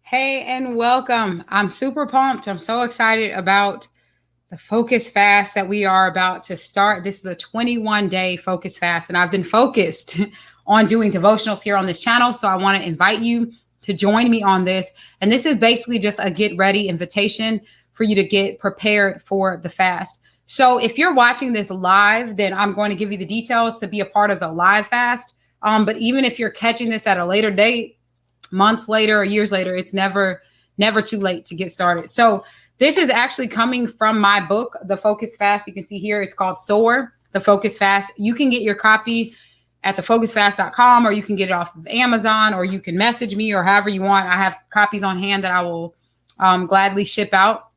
Hey, and welcome. I'm super pumped. I'm so excited about the focus fast that we are about to start. This is a 21-day focus fast, and I've been focused on doing devotionals here on this channel. So I want to invite you to join me on this. And this is basically just a get ready invitation for you to get prepared for the fast. So if you're watching this live, then I'm going to give you the details to be a part of the live fast. But even if you're catching this at a later date, months later or years later, it's never too late to get started. So this is actually coming from my book, The Focus Fast. You can see here, it's called Soar, The Focus Fast. You can get your copy at thefocusfast.com, or you can get it off of Amazon, or you can message me, or however you want. I have copies on hand that I will gladly ship out.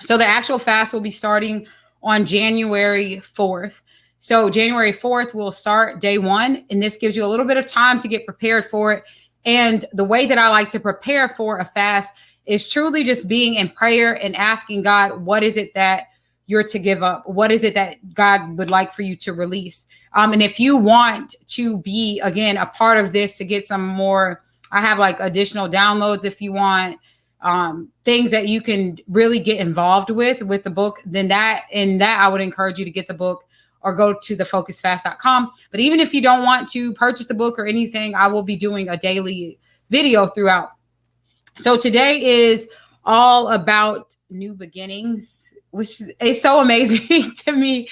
So the actual fast will be starting on January 4th. So January 4th, we'll start day one, and this gives you a little bit of time to get prepared for it. And the way that I like to prepare for a fast is truly just being in prayer and asking God, what is it that you're to give up? What is it that God would like for you to release? And if you want to be, again, a part of this to get some more, I have like additional downloads if you want, things that you can really get involved with the book, then that I would encourage you to get the book or go to thefocusfast.com. But even if you don't want to purchase the book or anything, I will be doing a daily video throughout. So today is all about new beginnings, which is so amazing to me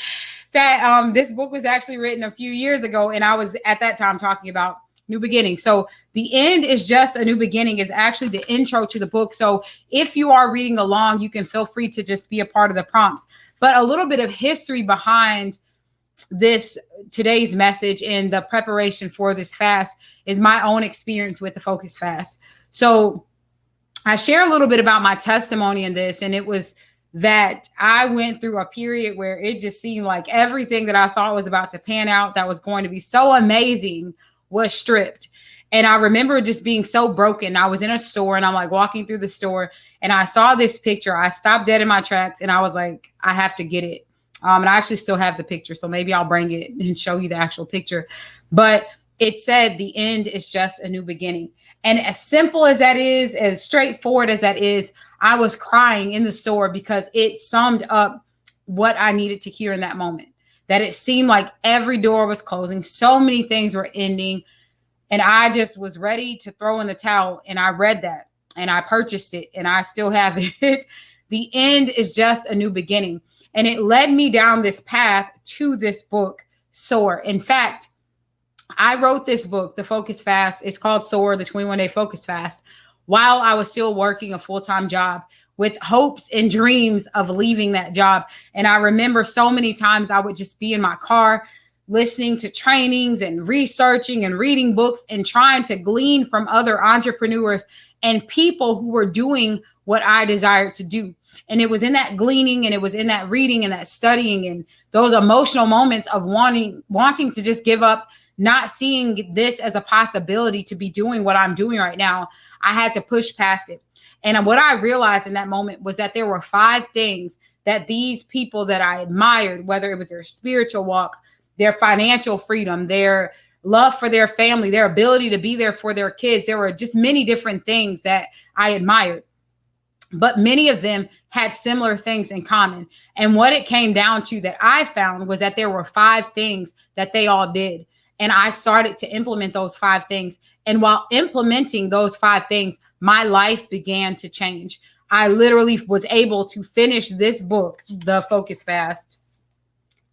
that this book was actually written a few years ago. And I was at that time talking about new beginning. So the end is just a new beginning is actually the intro to the book. So if you are reading along, you can feel free to just be a part of the prompts. But a little bit of history behind today's message and the preparation for this fast is my own experience with the Focus Fast. So I share a little bit about my testimony in this, and it was that I went through a period where it just seemed like everything that I thought was about to pan out, that was going to be so amazing, was stripped. And I remember just being so broken. I was in a store and I'm like walking through the store and I saw this picture. I stopped dead in my tracks and I was like, I have to get it. And I actually still have the picture, so maybe I'll bring it and show you the actual picture. But it said the end is just a new beginning. And as simple as that is, as straightforward as that is, I was crying in the store because it summed up what I needed to hear in that moment. That it seemed like every door was closing. So many things were ending. And I just was ready to throw in the towel. And I read that and I purchased it and I still have it. The end is just a new beginning. And it led me down this path to this book, Soar. In fact, I wrote this book, The Focus Fast. It's called Soar, the 21-day Focus Fast, while I was still working a full-time job with hopes and dreams of leaving that job. And I remember so many times I would just be in my car listening to trainings and researching and reading books and trying to glean from other entrepreneurs and people who were doing what I desired to do. And it was in that gleaning and it was in that reading and that studying and those emotional moments of wanting to just give up, not seeing this as a possibility to be doing what I'm doing right now. I had to push past it. And what I realized in that moment was that there were 5 things that these people that I admired, whether it was their spiritual walk, their financial freedom, their love for their family, their ability to be there for their kids. There were just many different things that I admired. But many of them had similar things in common. And what it came down to that I found was that there were 5 things that they all did. And I started to implement those 5 things. And while implementing those 5 things, my life began to change. I literally was able to finish this book, The Focus Fast,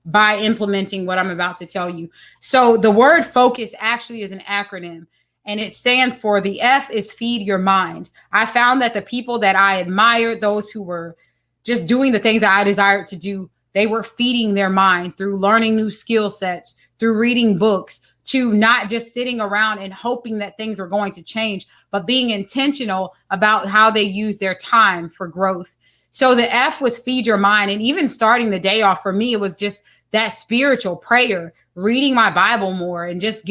by implementing what I'm about to tell you. So the word focus actually is an acronym. And it stands for, the F is feed your mind. I found that the people that I admired, those who were just doing the things that I desired to do, they were feeding their mind through learning new skill sets, through reading books, to not just sitting around and hoping that things were going to change, but being intentional about how they use their time for growth. So the F was feed your mind. And even starting the day off for me, it was just that spiritual prayer, reading my Bible more and just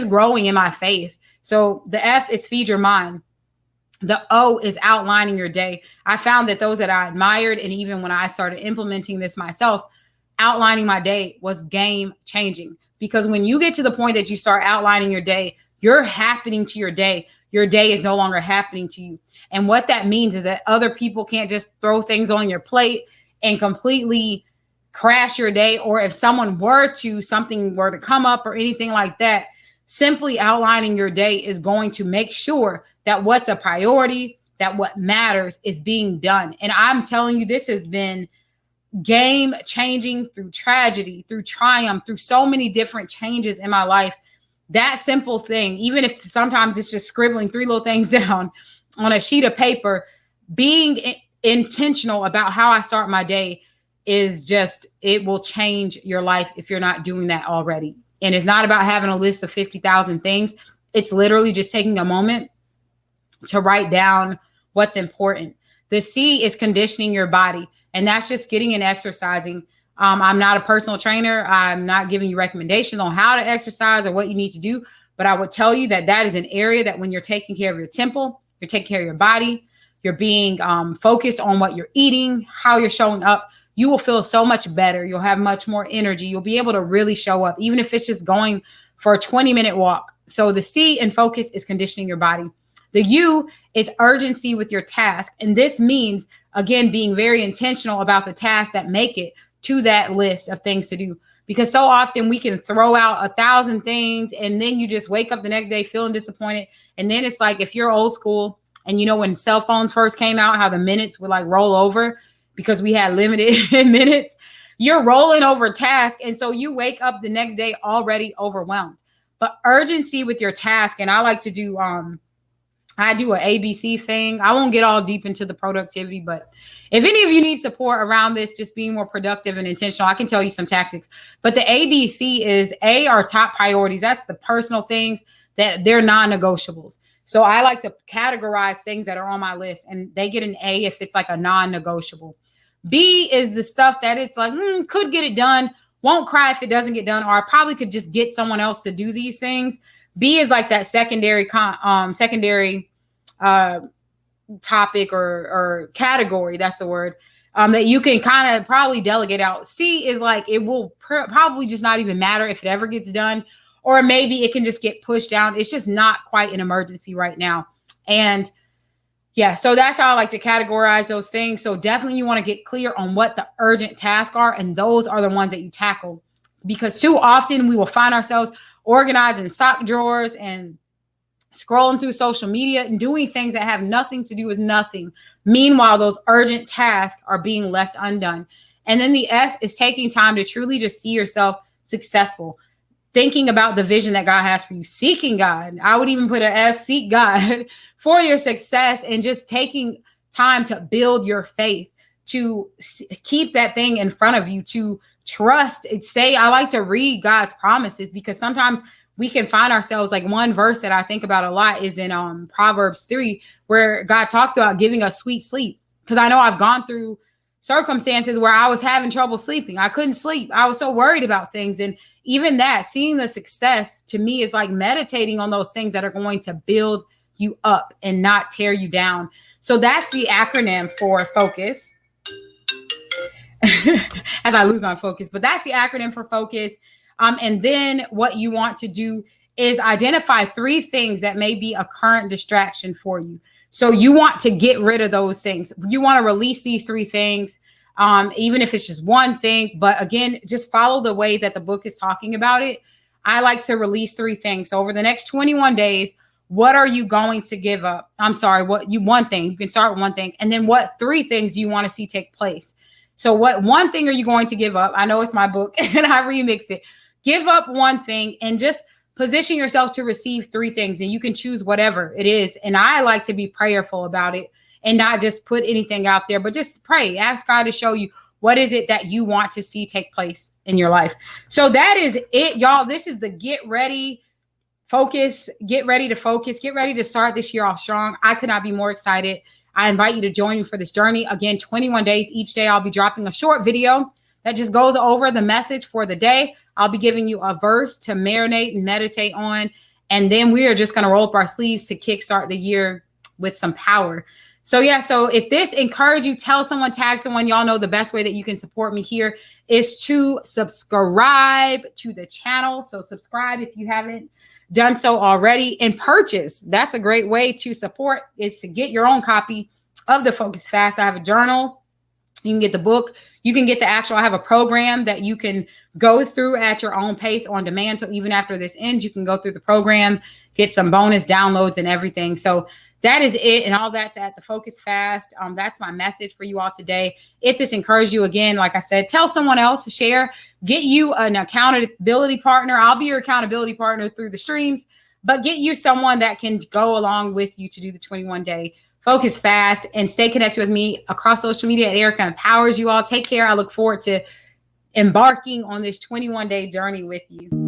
growing in my faith. So the F is feed your mind. The O is outlining your day. I found that those that I admired, and even when I started implementing this myself, outlining my day was game changing. Because when you get to the point that you start outlining your day, you're happening to your day. Your day is no longer happening to you. And what that means is that other people can't just throw things on your plate and completely crash your day. Or if something were to come up or anything like that, simply outlining your day is going to make sure that what's a priority, that what matters is being done. And I'm telling you, this has been game changing through tragedy, through triumph, through so many different changes in my life. That simple thing, even if sometimes it's just scribbling 3 little things down on a sheet of paper, being intentional about how I start my day is just, it will change your life if you're not doing that already. And it's not about having a list of 50,000 things. It's literally just taking a moment to write down what's important. The C is conditioning your body. And that's just getting and exercising. I'm not a personal trainer. I'm not giving you recommendations on how to exercise or what you need to do. But I would tell you that that is an area that when you're taking care of your temple, you're taking care of your body, you're being focused on what you're eating, how you're showing up, you will feel so much better. You'll have much more energy. You'll be able to really show up, even if it's just going for a 20-minute walk. So the C in focus is conditioning your body. The U is urgency with your task. And this means, again, being very intentional about the tasks that make it to that list of things to do. Because so often we can throw out 1,000 things and then you just wake up the next day feeling disappointed. And then it's like, if you're old school and you know when cell phones first came out, how the minutes would like roll over because we had limited minutes, you're rolling over tasks. And so you wake up the next day already overwhelmed. But urgency with your task, and I like to do I do an ABC thing. I won't get all deep into the productivity, but if any of you need support around this, just being more productive and intentional, I can tell you some tactics. But the ABC is A, our top priorities. That's the personal things that they're non-negotiables. So I like to categorize things that are on my list, and they get an A if it's like a non-negotiable. B is the stuff that it's like, could get it done, won't cry if it doesn't get done, or I probably could just get someone else to do these things. B is like that secondary topic or category. That's the word that you can kind of probably delegate out. C is like, it will probably just not even matter if it ever gets done, or maybe it can just get pushed down. It's just not quite an emergency right now. And yeah, so that's how I like to categorize those things. So definitely you want to get clear on what the urgent tasks are, and those are the ones that you tackle, because too often we will find ourselves organizing sock drawers and scrolling through social media and doing things that have nothing to do with nothing. Meanwhile, those urgent tasks are being left undone. And then the S is taking time to truly just see yourself successful. Thinking about the vision that God has for you, seeking God. I would even put an S, seek God for your success, and just taking time to build your faith, to keep that thing in front of you, to trust. I like to read God's promises, because sometimes we can find ourselves, like one verse that I think about a lot is in Proverbs 3, where God talks about giving us sweet sleep. Because I know I've gone through circumstances where I was having trouble sleeping. I couldn't sleep. I was so worried about things. And even that, seeing the success to me is like meditating on those things that are going to build you up and not tear you down. So that's the acronym for focus. As I lose my focus, but that's the acronym for focus. And then what you want to do is identify 3 things that may be a current distraction for you. So you want to get rid of those things. You want to release these 3 things, even if it's just one thing. But again, just follow the way that the book is talking about it. I like to release 3 things. So over the next 21 days, what are you going to give up? One thing. You can start with one thing. And then what 3 things do you want to see take place? So what one thing are you going to give up? I know it's my book and I remix it. Give up one thing and just position yourself to receive 3 things, and you can choose whatever it is. And I like to be prayerful about it and not just put anything out there, but just pray. Ask God to show you what is it that you want to see take place in your life. So that is it, y'all. This is the get ready, focus, get ready to focus, get ready to start this year off strong. I could not be more excited. I invite you to join me for this journey. Again, 21 days. Each day I'll be dropping a short video that just goes over the message for the day. I'll be giving you a verse to marinate and meditate on. And then we are just going to roll up our sleeves to kickstart the year with some power. So yeah, so if this encouraged you, tell someone, tag someone. Y'all know the best way that you can support me here is to subscribe to the channel. So subscribe if you haven't done so already, and purchase. That's a great way to support, is to get your own copy of the Focus Fast. I have a journal. You can get the book. You can get the actual, I have a program that you can go through at your own pace on demand. So even after this ends, you can go through the program, get some bonus downloads and everything. So that is it. And all that's at the Focus Fast. That's my message for you all today. If this encouraged you, again, like I said, tell someone else, share, get you an accountability partner. I'll be your accountability partner through the streams, but get you someone that can go along with you to do the 21-day Focus Fast, and stay connected with me across social media at Erica Empowers. You all take care. I look forward to embarking on this 21-day journey with you.